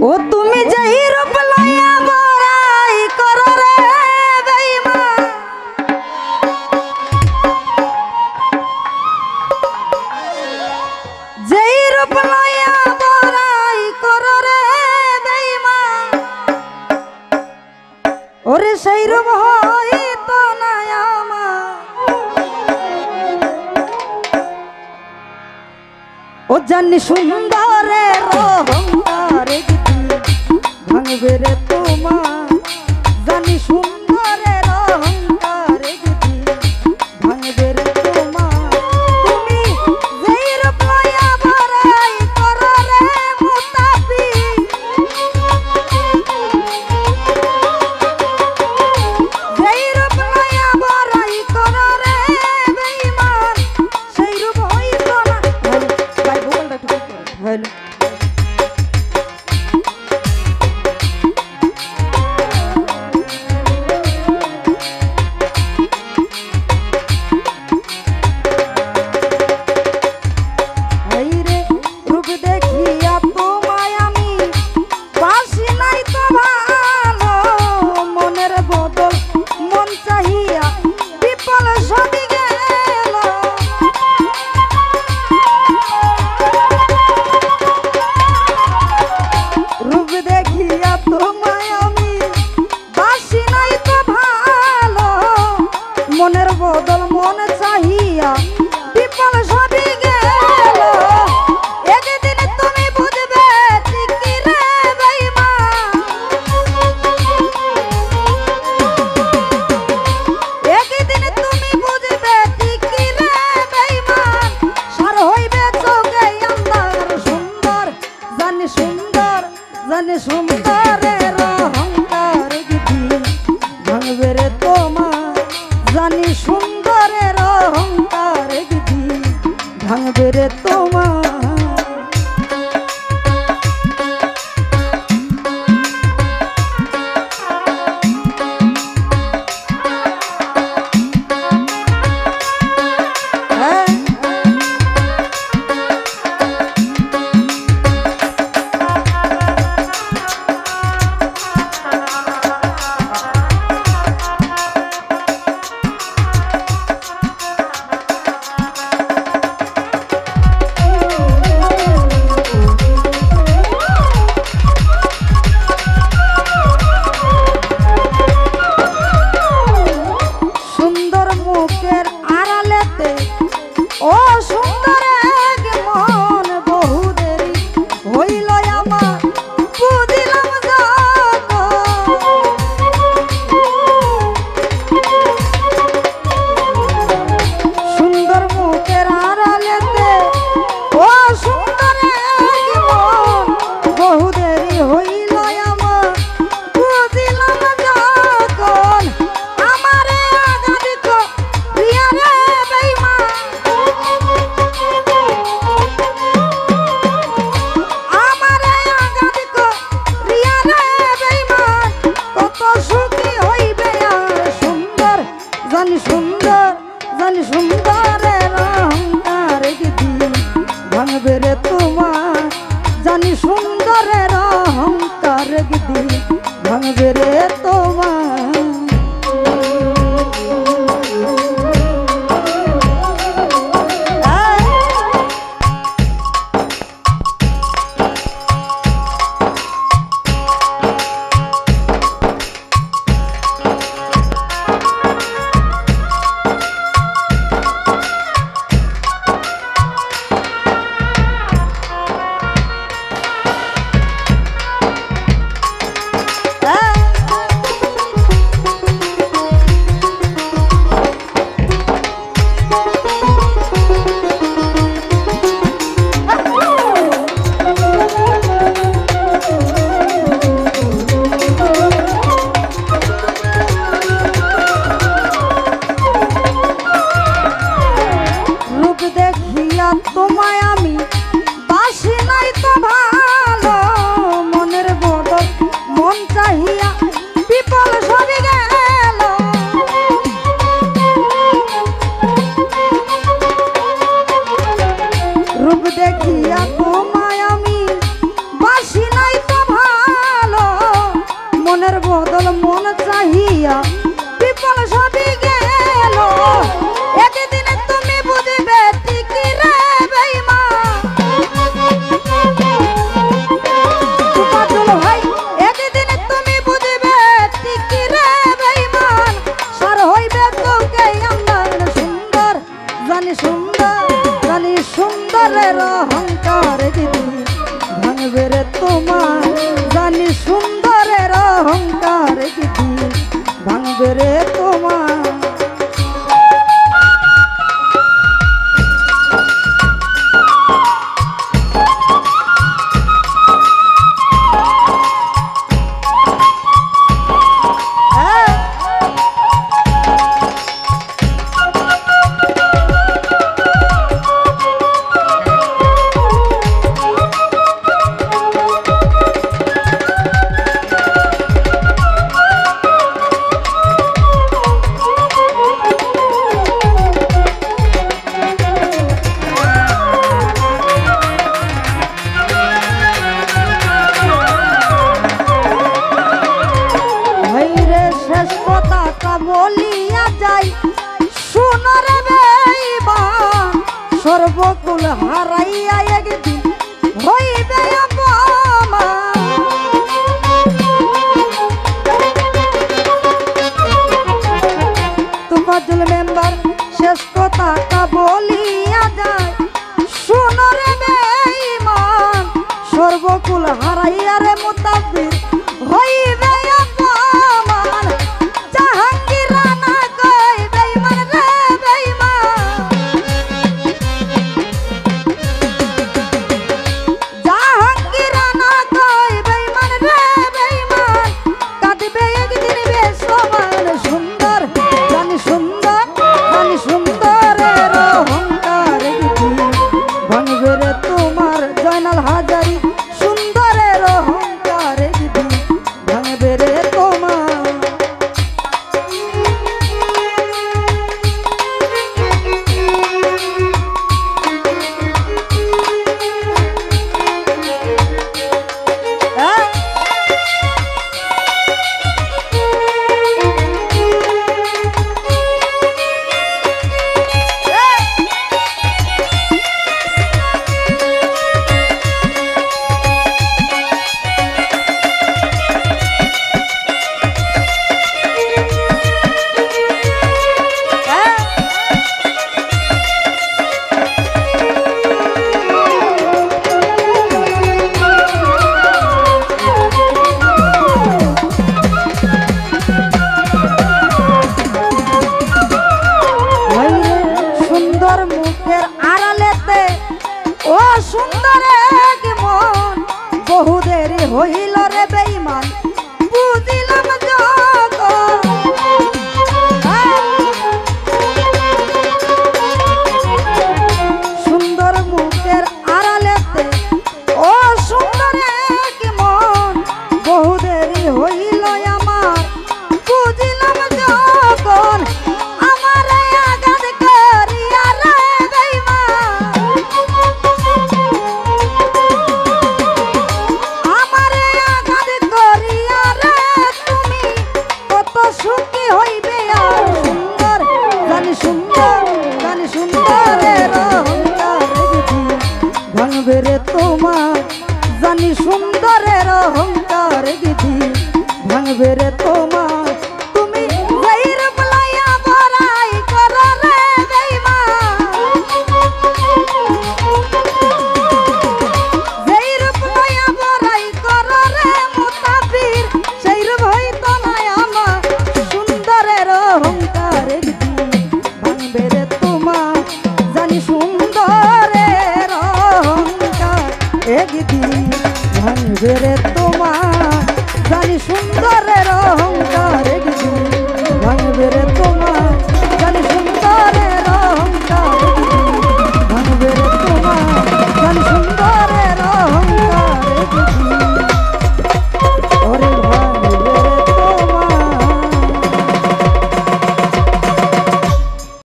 ও তুমি যেই রূপ লইয়া বড়াই করো রে বেঈমান, যেই রূপ লইয়া বড়াই করো রে বেঈমান, ওরে সেই রূপ হইতো না আমার। ও জানি সুন্দরের অহংকারে ভাঙবে রে তোমার, জানি সুন্দরের অহংকারে ভাঙবে রে তোমার। তুমি যেই রূপ লইয়া বড়াই করো রে মুতাফিক, যেই রূপ লইয়া বড়াই করো রে বেঈমান, সেই রূপ হইতো না। ভাই ভুলটা ঠিক হলো। মনের বদল মন চাহিয়া বিপল সবই গেল, একদিন তুমি বুঝবে ঠিকই রে বেঈমান, একদিন তুমি বুঝবে ঠিকই রে বেঈমান, সার হইবে চোখে আন্ধার সুন্দর, জানি সুন্দর, জানি সুন্দরের অহংকার গিধি ভাঙবে রে তোমার, জানি সুন্দরের অহংকার গিধি ভাঙবে রে তোমার। ও সুন্দর এক মন বহুদেরি হইল আমার, বুঝিলাম সুন্দর মুখের আড়ালেতে, ও সুন্দর এক মন বহুদেরি হইল আমার, বুঝিলাম যখন আমারে আগামী প্রিয়া রে বেঈমান, জানি সুন্দর, জানি সুন্দরের অহংকার গিধি ভাঙবে রে তোমার, জানি সুন্দরের অহংকার গিধি ভাঙবে রে তোমার। তোমার জানি সুন্দরের অহংকার একদিন ভাঙবে রে তোমার। বলিয়া যাই সোনার বেঈমান সর্বকুল হারাইয়া একদিন হইবে অপমান। তোফাজ্জল মেম্বার শেষ কথাটা বলিয়া যায় সোনার বেঈমান সর্বকুল হারাইয়া রে মুতাব্বির হইবে অপমান। সুন্দর এক মন বহু দেরি হইল রে বেঈমান বুঝিলাম সুন্দর মুখের আড়ালেতে ও সুন্দর এক মন বহু দেরি হইল আমার বুঝিলাম যখন আমার আঘাত করিয়া রে ভাঙবে রে তোমার জানি সুন্দরের অহংকার গিধি ভাঙবে রে তোমার। তুমি যেই রূপ লইয়া বড়াই করো রে বেঈমান যেই রূপ লইয়া বড়াই করো রে মুতাব্বির সেই রূপ হইতো না আমার সুন্দরের অহংকার গিধি ভাঙবে রে তোমার জানি সুন্দরের অহংকার একদিন ভাঙবে রে তোমার জানি সুন্দর